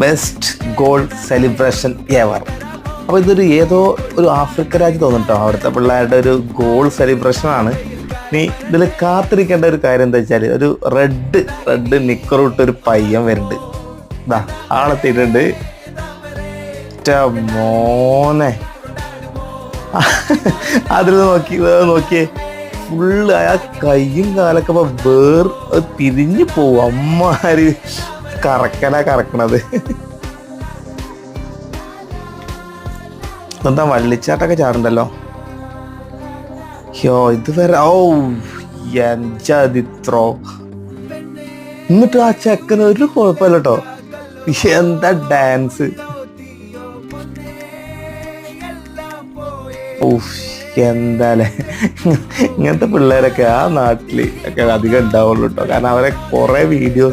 Best goal celebration ever. അപ്പോൾ ഇതൊരു ഏതോ ഒരു ആഫ്രിക്ക രാജ്യം തോന്നുന്നുട്ടോ, അവിടുത്തെ പിള്ളേരുടെ ഒരു ഗോൾ സെലിബ്രേഷനാണ്. നീ ഇതിൽ കാത്തിരിക്കേണ്ട ഒരു കാര്യം എന്താ വെച്ചാൽ, ഒരു റെഡ് നിക്കറിട്ടൊരു പയ്യൻ വരുന്നുണ്ട്. ഇതാ ആളെത്തിയിട്ടുണ്ട്. മോനെ അതിൽ നോക്കിയേ ഫുള്ള് ആ കയ്യും കാലൊക്കെ തിരിഞ്ഞു പോവും. അമ്മാര് കറക്കണത്. എന്താ വള്ളിച്ചാട്ടൊക്കെ ചാടുണ്ടല്ലോ. ഇത് വരെ ത്രോ. എന്നിട്ട് ആ ചെക്കന് ഒരു കുഴപ്പമില്ല കേട്ടോ. എന്താ ഡാൻസ്. എന്താല്ലേ, ഇങ്ങനത്തെ പിള്ളേരൊക്കെ ആ നാട്ടിൽ ഒക്കെ അധികം ഉണ്ടാവുള്ളൂ കേട്ടോ. കാരണം അവരെ കുറെ വീഡിയോസ്